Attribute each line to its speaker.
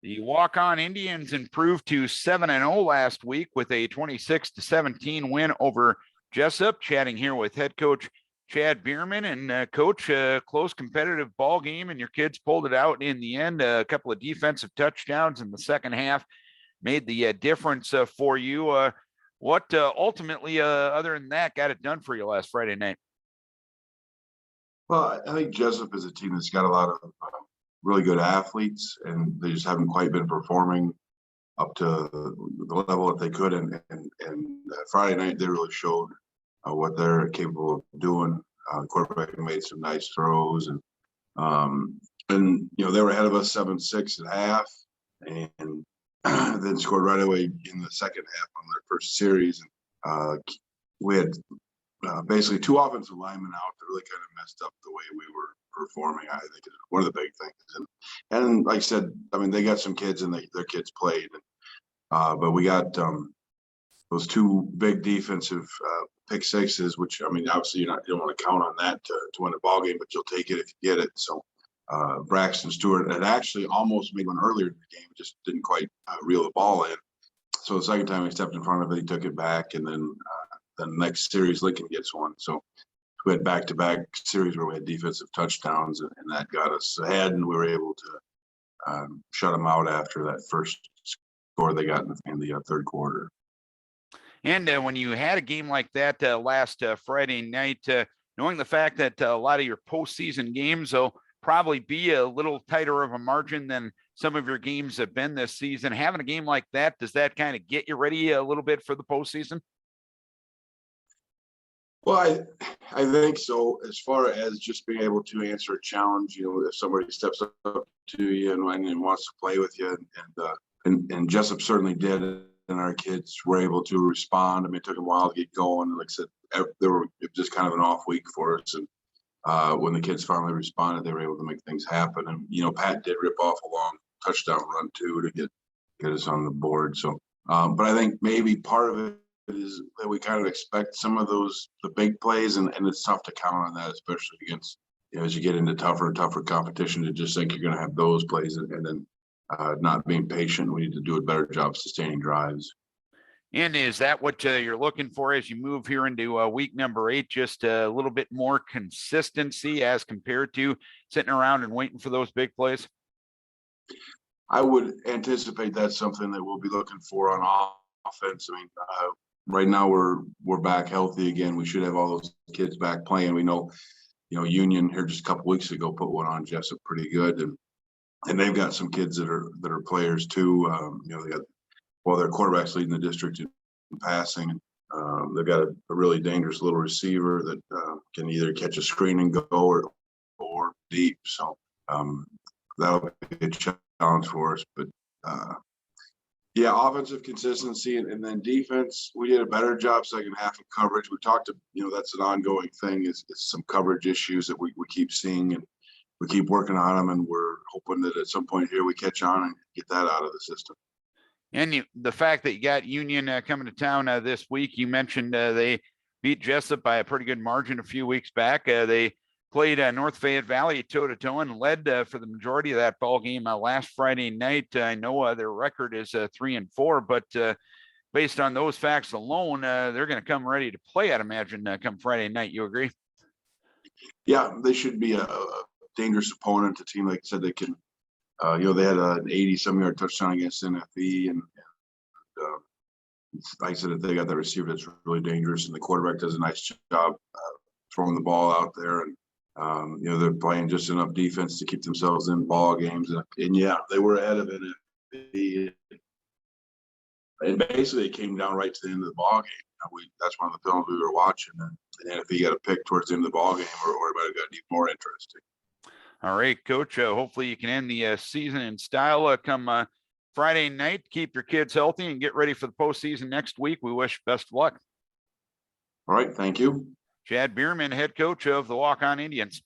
Speaker 1: The walk-on Indians improved to 7-0 last week with a 26-17 win over Jessup. Chatting here with head coach Chad Beermann. And coach, close competitive ball game, and your kids pulled it out in the end. A couple of defensive touchdowns in the second half made the difference for you. What ultimately, other than that, got it done for you last Friday night?
Speaker 2: Well, I think Jessup is a team that's got a lot of really good athletes, and they just haven't quite been performing up to the level that they could. And Friday night, they really showed what they're capable of doing. Quarterback made some nice throws, and they were ahead of us 7-6 at half, and then scored right away in the second half on their first series. We had basically two offensive linemen out that really kind of messed up the way we were performing. I think is one of the big things. And like I said, I mean, they got some kids and their kids played, but we got those two big defensive pick sixes, which, I mean, obviously you don't want to count on that to win a ball game, but you'll take it if you get it. So Braxton Stewart had actually almost made one earlier in the game, just didn't quite reel the ball in. So the second time he stepped in front of it, he took it back, and then the next series Lincoln gets one. So we had back-to-back series where we had defensive touchdowns, and that got us ahead, and we were able to shut them out after that first score they got in the third quarter.
Speaker 1: And when you had a game like that last Friday night, knowing the fact that a lot of your postseason games will probably be a little tighter of a margin than some of your games have been this season, having a game like that, does that kind of get you ready a little bit for the postseason?
Speaker 2: Well, I think so. As far as just being able to answer a challenge, if somebody steps up to you and wants to play with you, and Jessup certainly did, and our kids were able to respond. I mean, it took a while to get going. Like I said, it was just kind of an off week for us, and when the kids finally responded, they were able to make things happen. And Pat did rip off a long touchdown run too to get us on the board. So, but I think maybe part of it is that we kind of expect some of the big plays, and it's tough to count on that, especially against as you get into tougher and tougher competition, to just think you're going to have those plays and then not being patient. We need to do a better job sustaining drives.
Speaker 1: And is that what you're looking for as you move here into week number 8? Just a little bit more consistency as compared to sitting around and waiting for those big plays?
Speaker 2: I would anticipate that's something that we'll be looking for on offense. I mean, right now we're back healthy again. We should have all those kids back playing. We know, Union here just a couple weeks ago put one on Jessup pretty good, and they've got some kids that are players too. They got their quarterback's leading the district in passing. They've got a really dangerous little receiver that can either catch a screen and go or deep. So that'll be a challenge for us. But offensive consistency, and then defense, we did a better job second half of coverage. We talked to, that's an ongoing thing, is some coverage issues that we keep seeing, and we keep working on them, and we're hoping that at some point here we catch on and get that out of the system.
Speaker 1: And the fact that you got Union coming to town this week, you mentioned they beat Jessup by a pretty good margin a few weeks back. They played North Fayette Valley toe-to-toe and led for the majority of that ball game last Friday night. I know their record is 3-4, but based on those facts alone, they're going to come ready to play, I'd imagine, come Friday night. You agree? Yeah,
Speaker 2: they should be a dangerous opponent. A team, like I said, they can. They had an 80-some-yard touchdown against NFE, and like I said, if they got that receiver that's really dangerous, and the quarterback does a nice job throwing the ball out there, and they're playing just enough defense to keep themselves in ball games, and they were ahead of NFE, and basically it came down right to the end of the ball game. That's one of the films we were watching, and NFE got a pick towards the end of the ball game, or it might have got even more interesting.
Speaker 1: All right, Coach, hopefully you can end the season in style come Friday night. Keep your kids healthy and get ready for the postseason next week. We wish best of luck.
Speaker 2: All right, thank you.
Speaker 1: Chad Beermann, head coach of the Walk-On Indians.